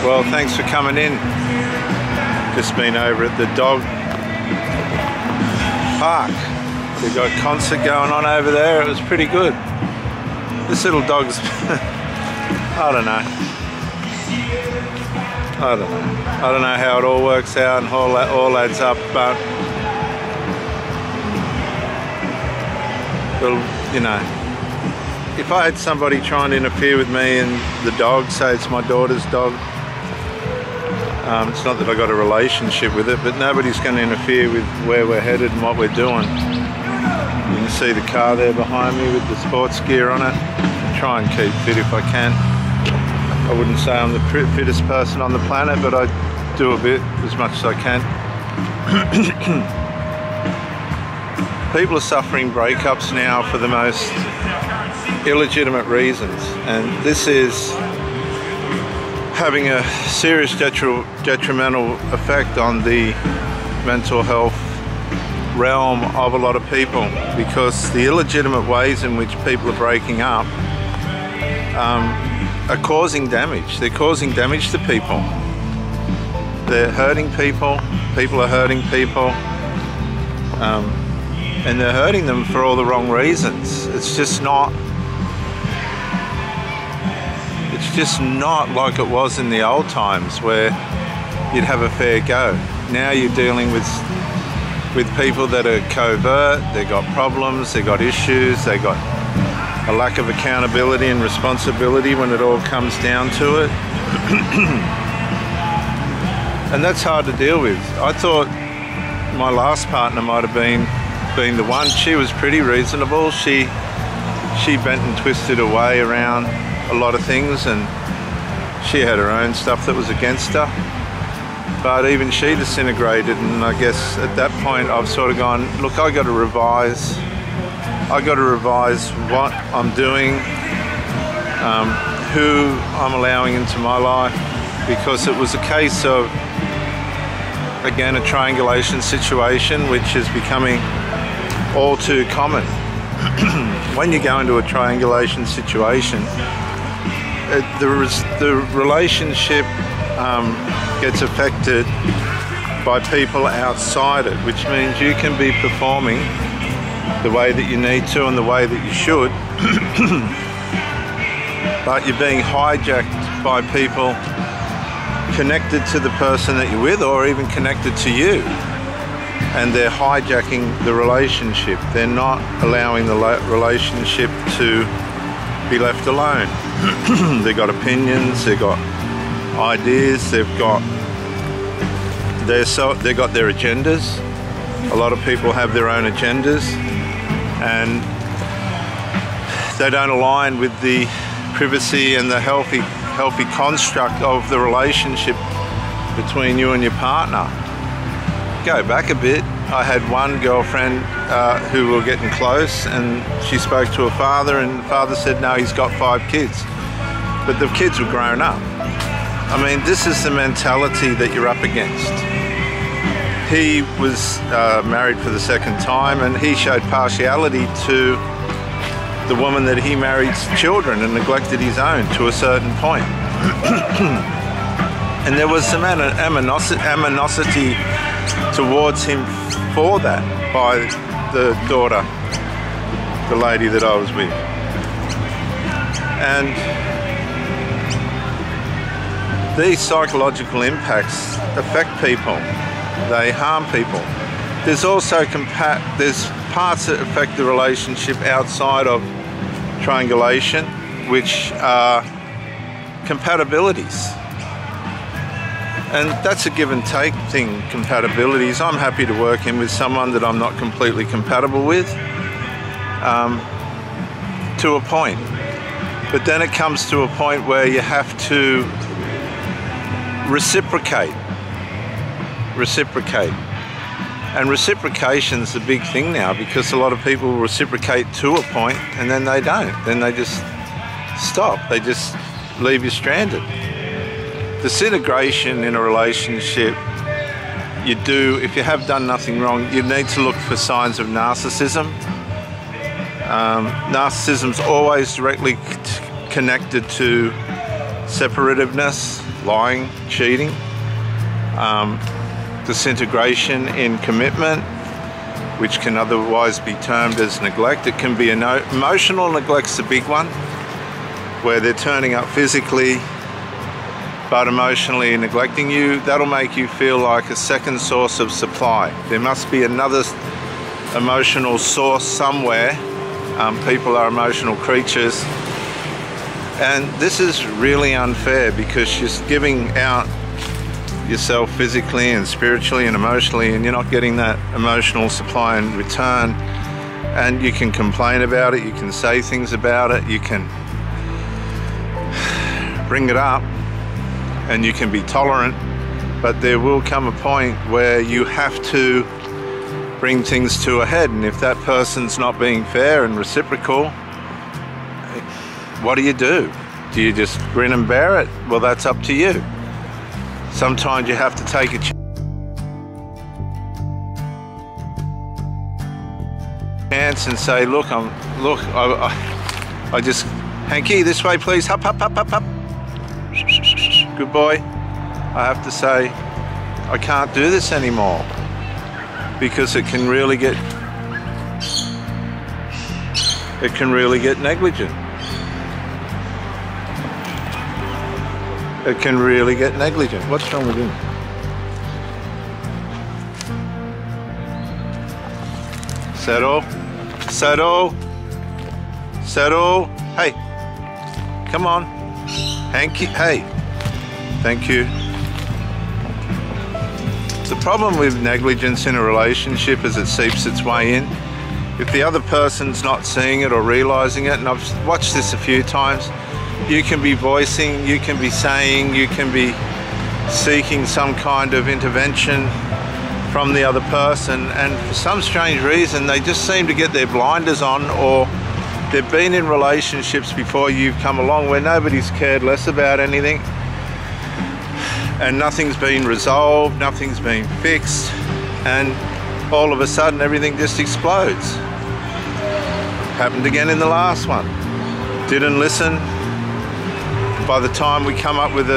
Well, thanks for coming in. Just been over at the dog park. They've got a concert going on over there. It was pretty good. This little dog's I don't know how it all works out and all adds up, but you know, if I had somebody trying to interfere with me and the dog, say it's my daughter's dog, it's not that I got a relationship with it, but nobody's going to interfere with where we're headed and what we're doing. You can see the car there behind me with the sports gear on it. I try and keep fit if I can. I wouldn't say I'm the fittest person on the planet, but I do a bit, as much as I can. People are suffering breakups now for the most illegitimate reasons, and this is having a serious detrimental effect on the mental health realm of a lot of people, because the illegitimate ways in which people are breaking up are causing damage. They're causing damage to people. They're hurting people. People are hurting people. And they're hurting them for all the wrong reasons. It's just not like it was in the old times where you'd have a fair go. Now you're dealing with people that are covert. They've got problems, they've got issues, they've got a lack of accountability and responsibility when it all comes down to it. And that's hard to deal with. I thought my last partner might have been the one. She was pretty reasonable. She bent and twisted her way around a lot of things, and she had her own stuff that was against her. But even she disintegrated, and I guess at that point I've sort of gone, look, I got to revise what I'm doing, who I'm allowing into my life, because it was a case of, again, a triangulation situation, which is becoming all too common. When you go into a triangulation situation, the relationship gets affected by people outside it, which means you can be performing the way that you need to and the way that you should, but you're being hijacked by people connected to the person that you're with, or even connected to you, and they're hijacking the relationship. They're not allowing the relationship to be left alone. They've got opinions, they've got ideas, they've got their agendas. A lot of people have their own agendas, and they don't align with the privacy and the healthy construct of the relationship between you and your partner. Go back a bit. I had one girlfriend who were getting close, and she spoke to her father, and the father said, no, he's got 5 kids. But the kids were grown up. I mean, this is the mentality that you're up against. He was married for the second time, and he showed partiality to the woman that he married's children and neglected his own to a certain point. And there was some animosity towards him for that by the daughter, the lady that I was with. And these psychological impacts affect people. They harm people. There's also there's parts that affect the relationship outside of triangulation, which are compatibilities. And that's a give and take thing, compatibilities. I'm happy to work in with someone that I'm not completely compatible with, to a point. But then it comes to a point where you have to reciprocate. And reciprocation's the big thing now, because a lot of people reciprocate to a point and then they don't. Then they just stop. They just leave you stranded. Disintegration in a relationship, you do, if you have done nothing wrong, you need to look for signs of narcissism. Narcissism's always directly connected to separativeness, lying, cheating, disintegration in commitment, which can otherwise be termed as neglect. It can be emotional neglect's a big one, where they're turning up physically but emotionally neglecting you. That'll make you feel like a second source of supply. There must be another emotional source somewhere. People are emotional creatures, and this is really unfair because you're giving out yourself physically and spiritually and emotionally, and you're not getting that emotional supply in return. And you can complain about it, you can say things about it, you can bring it up, and you can be tolerant, but there will come a point where you have to bring things to a head. And if that person's not being fair and reciprocal, what do? Do you just grin and bear it? Well, that's up to you. Sometimes you have to take a chance and say, look, I just, Hanky, this way please, up. Good boy. I have to say, I can't do this anymore, because it can really get negligent. It can really get negligent. What's wrong with him? Settle. Hey, come on. Hanky, hey. Thank you. The problem with negligence in a relationship is it seeps its way in. If the other person's not seeing it or realizing it, and I've watched this a few times, you can be voicing, you can be saying, you can be seeking some kind of intervention from the other person, and for some strange reason they just seem to get their blinders on, or they've been in relationships before you've come along where nobody's cared less about anything, and nothing's been resolved, nothing's been fixed, and all of a sudden everything just explodes. Happened again in the last one. Didn't listen. By the time we come up with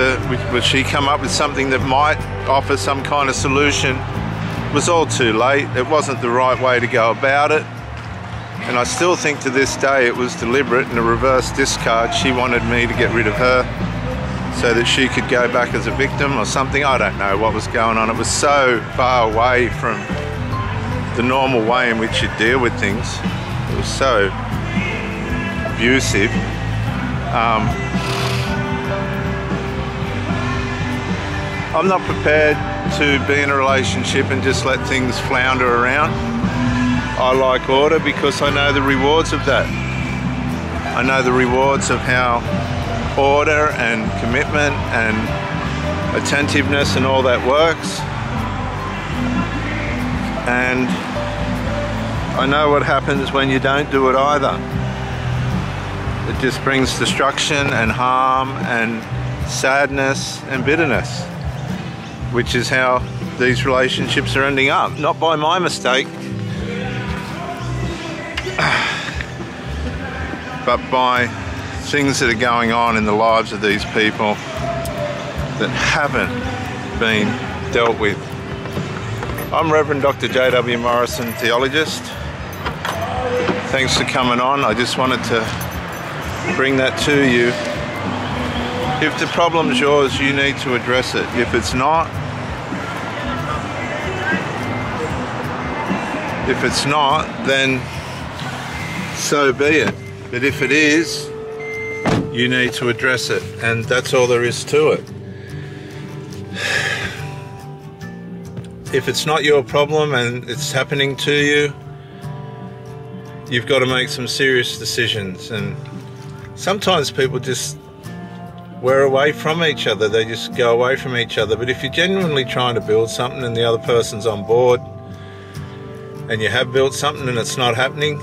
she come up with something that might offer some kind of solution, it was all too late. It wasn't the right way to go about it. And I still think to this day it was deliberate and a reverse discard. She wanted me to get rid of her so that she could go back as a victim or something. I don't know what was going on. It was so far away from the normal way in which you deal with things. It was so abusive. I'm not prepared to be in a relationship and just let things flounder around. I like order because I know the rewards of that. I know the rewards of how order and commitment and attentiveness and all that works. And I know what happens when you don't do it either. It just brings destruction and harm and sadness and bitterness, which is how these relationships are ending up. Not by my mistake, but by things that are going on in the lives of these people that haven't been dealt with. I'm Reverend Dr. J.W. Morrison, theologist. Thanks for coming on. I just wanted to bring that to you. If the problem's yours, you need to address it. If it's not, then so be it. But if it is, you need to address it, and that's all there is to it. If it's not your problem and it's happening to you, you've got to make some serious decisions. And sometimes people just we're away from each other. They just go away from each other. But if you're genuinely trying to build something and the other person's on board, and you have built something and it's not happening,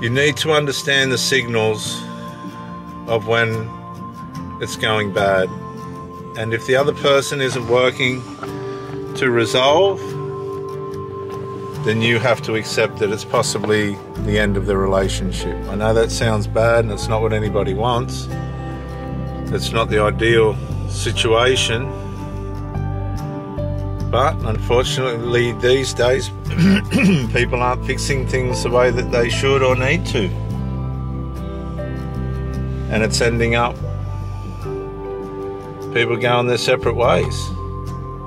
you need to understand the signals of when it's going bad. And if the other person isn't working to resolve, then you have to accept that it's possibly the end of the relationship. I know that sounds bad and it's not what anybody wants, It's not the ideal situation, but unfortunately these days people aren't fixing things the way that they should or need to, and it's ending up people going their separate ways.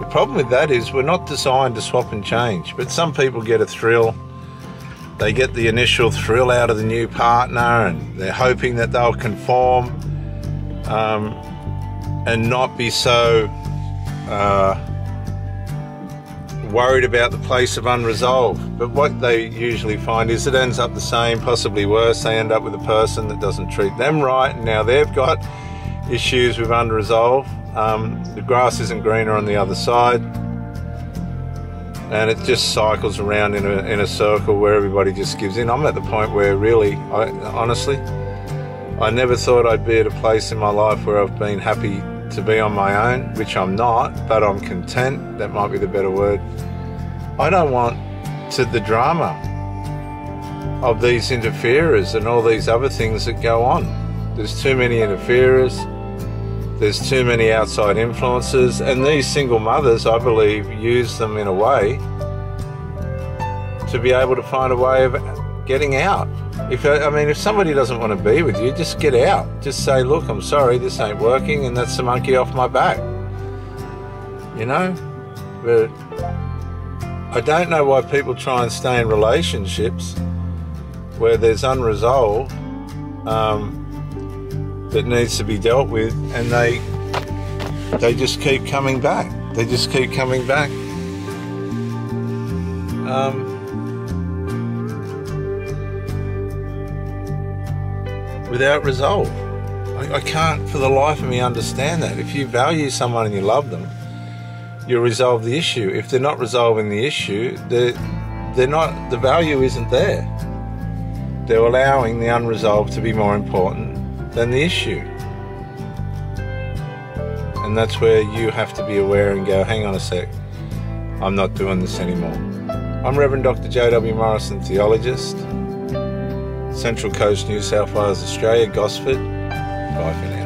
The problem with that is we're not designed to swap and change, but some people get a thrill. They get the initial thrill out of the new partner, and they're hoping that they'll conform and not be so worried about the place of unresolved. But what they usually find is it ends up the same, possibly worse. They end up with a person that doesn't treat them right, and now they've got issues with unresolved. The grass isn't greener on the other side, and it just cycles around in a circle where everybody just gives in. I'm at the point where really, honestly, I never thought I'd be at a place in my life where I've been happy to be on my own, which I'm not, but I'm content. That might be the better word. I don't want the drama of these interferers and all these other things that go on. There's too many interferers. There's too many outside influences, and these single mothers, I believe, use them in a way to be able to find a way of getting out. If somebody doesn't want to be with you, just get out. Just say, look, I'm sorry, this ain't working, and that's the monkey off my back. You know? But I don't know why people try and stay in relationships where there's unresolved that needs to be dealt with, and they just keep coming back. They just keep coming back. Without resolve. I can't for the life of me understand that. If you value someone and you love them, you resolve the issue. If they're not resolving the issue, they're not, the value isn't there. They're allowing the unresolved to be more important than the issue. And that's where you have to be aware and go, hang on a sec, I'm not doing this anymore. I'm Reverend Dr. J.W. Morrison, theologist, Central Coast, New South Wales, Australia, Gosford. Bye for now.